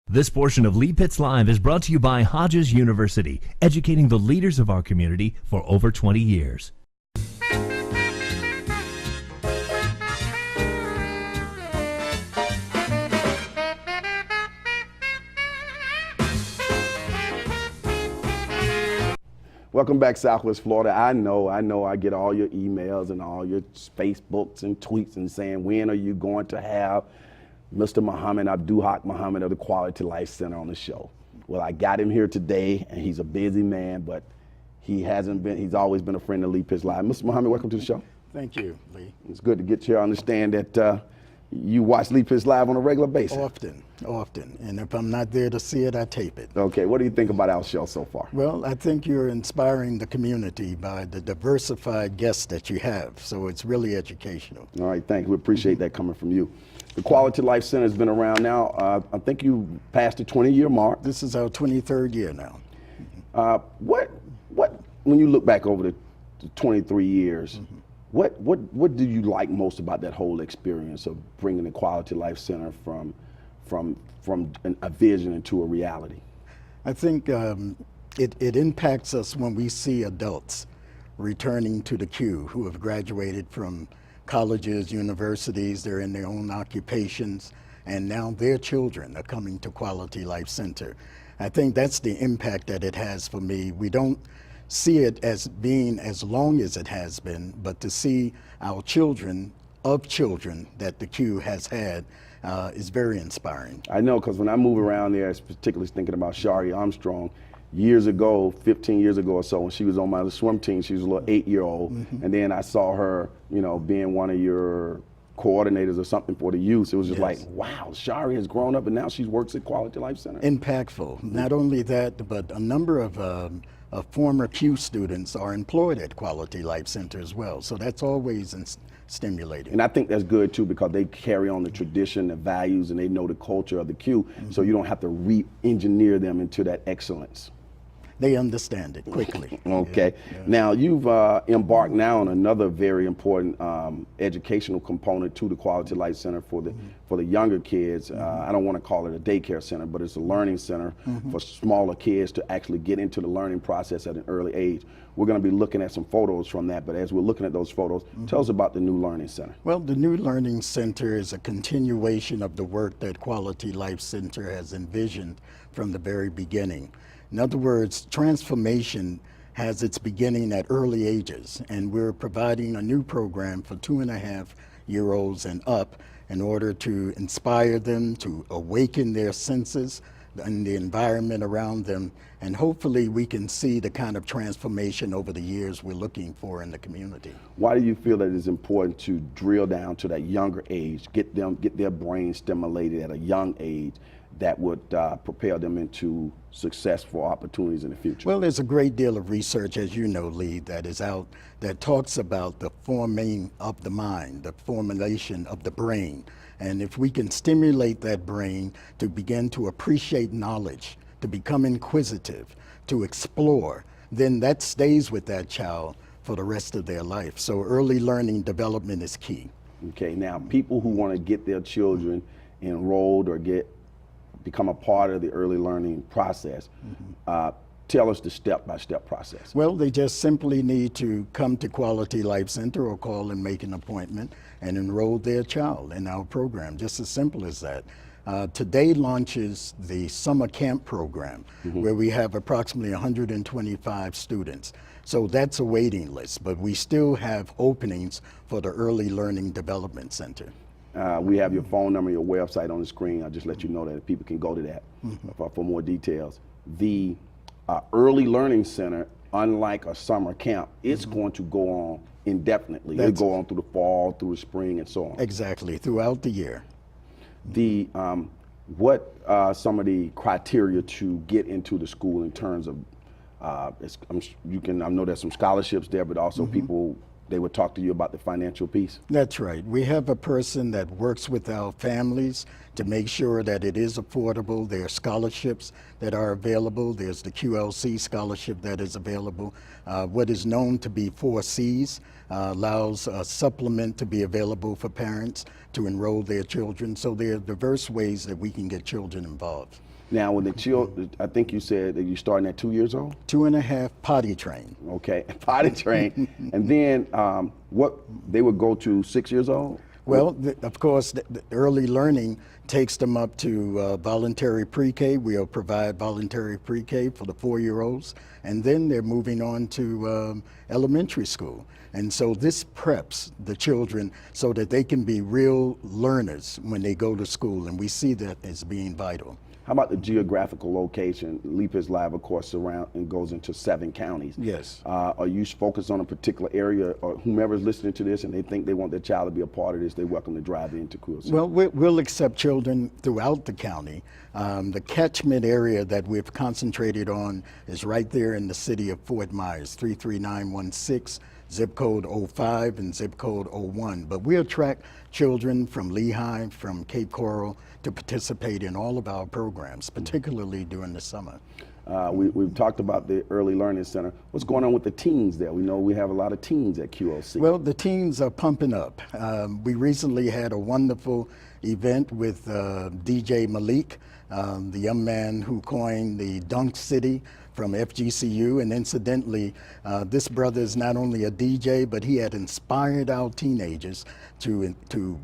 This portion of Lee Pitts Live is brought to you by Hodges University, educating the leaders of our community for over 20 years. Welcome back, Southwest Florida. I know I get all your emails and all your Facebooks and tweets and saying, when are you going to have Mr. Muhammed, Abdul Muhammed of the Quality Life Center on the show? Well, I got him here today, and he's a busy man, but he's always been a friend of Lee Pitts Live. Mr. Muhammed, welcome to the show. Thank you, Lee. It's good to get you to understand that you watch Lee Pitts Live on a regular basis. Often. And if I'm not there to see it, I tape it. Okay, what do you think about our show so far? Well, I think you're inspiring the community by the diversified guests that you have. So it's really educational. All right, thank you. We appreciate that coming from you. The Quality Life Center has been around now. I think you passed the 20-year mark. This is our 23rd year now. When you look back over the 23 years, what do you like most about that whole experience of bringing the Quality Life Center from a vision into a reality? I think it impacts us when we see adults returning to the Q who have graduated from colleges, universities, they're in their own occupations, and now their children are coming to Quality Life Center. I think that's the impact that it has for me. We don't see it as being as long as it has been, but to see our children of children that the Q has had is very inspiring. I know, because when I move around there, particularly thinking about Shari Armstrong, years ago, 15 years ago or so, when she was on my swim team, she was a little 8-year-old, and then I saw her, being one of your coordinators or something for the youth. It was just like, wow, Shari has grown up and now she works at Quality Life Center. Impactful. Not only that, but a number of former Q students are employed at Quality Life Center as well. So that's always stimulating. And I think that's good too, because they carry on the tradition, the values, and they know the culture of the Q, so you don't have to re-engineer them into that excellence. They understand it quickly. Okay. Yeah. Now you've embarked now on another very important educational component to the Quality Life Center for the younger kids. I don't want to call it a daycare center, but it's a learning center for smaller kids to actually get into the learning process at an early age. We're going to be looking at some photos from that, but as we're looking at those photos, tell us about the new Learning Center. Well, the new Learning Center is a continuation of the work that Quality Life Center has envisioned from the very beginning. In other words, transformation has its beginning at early ages, and we're providing a new program for 2.5-year-olds and up in order to inspire them, to awaken their senses and the environment around them, and hopefully we can see the kind of transformation over the years we're looking for in the community. Why do you feel that it's important to drill down to that younger age, get their brain stimulated at a young age that would propel them into successful opportunities in the future? Well, there's a great deal of research, as you know, Lee, that is out that talks about the forming of the mind, the formulation of the brain. And if we can stimulate that brain to begin to appreciate knowledge, to become inquisitive, to explore, then that stays with that child for the rest of their life. So early learning development is key. Okay, now people who want to get their children enrolled or become a part of the early learning process, tell us the step-by-step process. Well, they just simply need to come to Quality Life Center or call and make an appointment and enroll their child in our program, just as simple as that. Today launches the summer camp program, where we have approximately 125 students. So that's a waiting list, but we still have openings for the Early Learning Development Center. We have your phone number, your website on the screen. I'll just let you know that people can go to that for more details. The Early Learning Center, unlike a summer camp, it's going to go on indefinitely. It'll go on through the fall, through the spring, and so on. Exactly, throughout the year. What are some of the criteria to get into the school in terms of, I know there's some scholarships there, but also people, they would talk to you about the financial piece? That's right. We have a person that works with our families to make sure that it is affordable. There are scholarships that are available. There's the QLC scholarship that is available. What is known to be 4Cs allows a supplement to be available for parents to enroll their children. So there are diverse ways that we can get children involved. Now, when the children, I think you said that you're starting at 2 years old? 2.5 potty trained. Okay, potty trained. And then what, they would go to 6 years old? Well, of course, the early learning takes them up to voluntary pre-K. We'll provide voluntary pre-K for the 4-year-olds, and then they're moving on to elementary school. And so this preps the children so that they can be real learners when they go to school, and we see that as being vital. How about the geographical location? Leap is Live, of course, surround and goes into 7 counties. Yes. Are you focused on a particular area, or whomever is listening to this and they think they want their child to be a part of this, they're welcome to drive into QLC? Well, we'll accept children throughout the county. The catchment area that we've concentrated on is right there in the city of Fort Myers, 33916. Zip code 05 and zip code 01. But we attract children from Lehigh, from Cape Coral, to participate in all of our programs, particularly during the summer. We've talked about the Early Learning Center. What's going on with the teens there? We know we have a lot of teens at QLC. Well, the teens are pumping up. We recently had a wonderful event with DJ Malik, the young man who coined the Dunk City from FGCU, and incidentally, this brother is not only a DJ, but he had inspired our teenagers to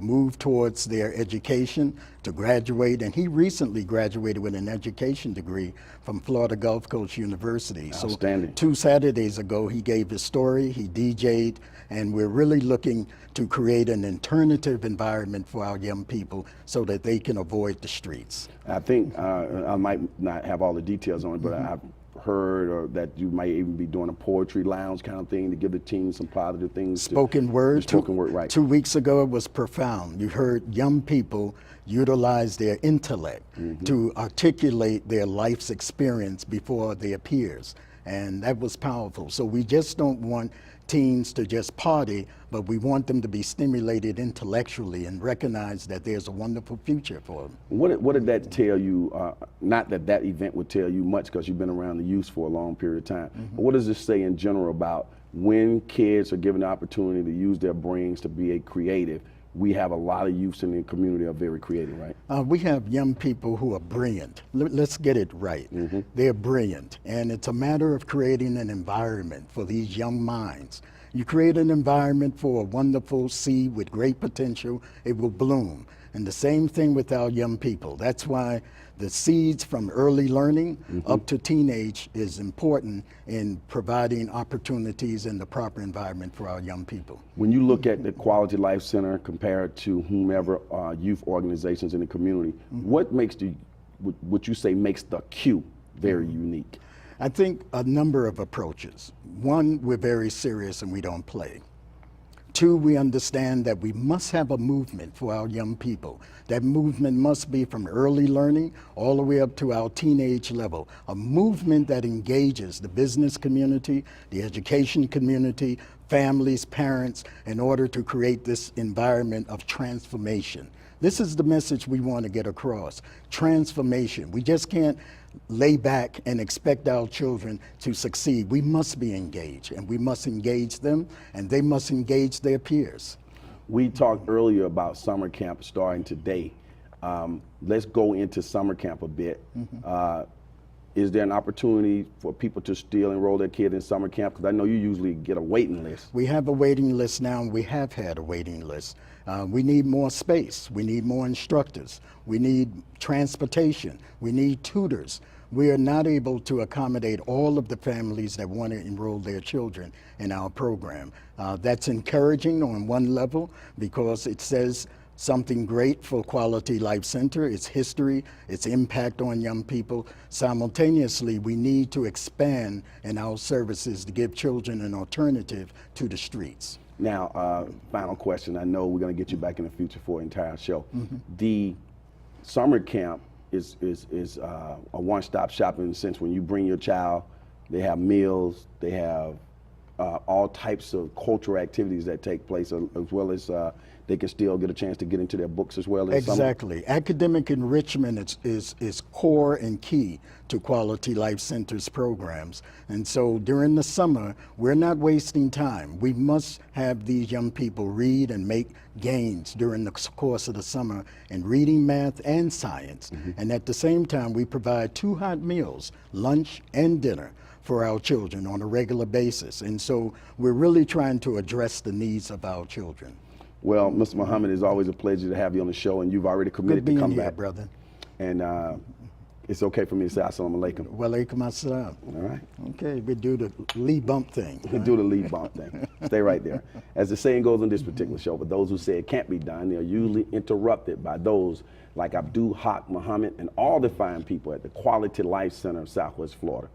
move towards their education, to graduate, and he recently graduated with an education degree from Florida Gulf Coast University. Outstanding. So 2 Saturdays ago, he gave his story, he DJ'd, and we're really looking to create an alternative environment for our young people so that they can avoid the streets. I think, I might not have all the details on it, but I've heard or that you might even be doing a poetry lounge kind of thing to give the teens some positive things. Spoken word. Spoken word, right. 2 weeks ago, it was profound. You heard young people utilize their intellect to articulate their life's experience before their peers. And that was powerful. So we just don't want teens to just party, but we want them to be stimulated intellectually and recognize that there's a wonderful future for them. What did that tell you? Not that that event would tell you much because you've been around the youth for a long period of time, but what does this say in general about when kids are given the opportunity to use their brains to be a creative? We have a lot of youths in the community are very creative, right? We have young people who are brilliant. Let's get it right. They're brilliant, and it's a matter of creating an environment for these young minds. You create an environment for a wonderful seed with great potential, it will bloom. And the same thing with our young people. That's why the seeds from early learning up to teenage is important in providing opportunities in the proper environment for our young people. When you look at the Quality Life Center compared to whomever youth organizations in the community, what makes what you say makes the Q very unique? I think a number of approaches. One, we're very serious and we don't play. 2, we understand that we must have a movement for our young people. That movement must be from early learning all the way up to our teenage level. A movement that engages the business community, the education community, families, parents, in order to create this environment of transformation. This is the message we want to get across. Transformation. We just can't lay back and expect our children to succeed. We must be engaged, and we must engage them, and they must engage their peers. We talked earlier about summer camp starting today. Let's go into summer camp a bit. Is there an opportunity for people to still enroll their kid in summer camp? Because I know you usually get a waiting list. We have a waiting list now, and we have had a waiting list. We need more space. We need more instructors. We need transportation. We need tutors. We are not able to accommodate all of the families that want to enroll their children in our program. That's encouraging on one level because it says something great for Quality Life Center, its history, its impact on young people. Simultaneously, we need to expand in our services to give children an alternative to the streets. Now, final question. I know we're going to get you back in the future for an entire show. The summer camp is a one-stop shop in the sense when you bring your child, they have meals, they have all types of cultural activities that take place, as well as they can still get a chance to get into their books as well in the summer? Exactly. Academic enrichment is core and key to Quality Life Center's programs. And so during the summer, we're not wasting time. We must have these young people read and make gains during the course of the summer in reading, math, and science. And at the same time, we provide 2 hot meals, lunch and dinner, for our children on a regular basis. And so we're really trying to address the needs of our children. Well, Mr. Muhammad, it's always a pleasure to have you on the show, and you've already committed to come back, brother. And it's okay for me to say assalamu alaikum. Wa alaikum assalam. All right. Okay, we do the Lee bump thing. We do the lead bump thing. Stay right there. As the saying goes on this particular show, but those who say it can't be done, they're usually interrupted by those like Abdul, Muhammed, and all the fine people at the Quality Life Center of Southwest Florida.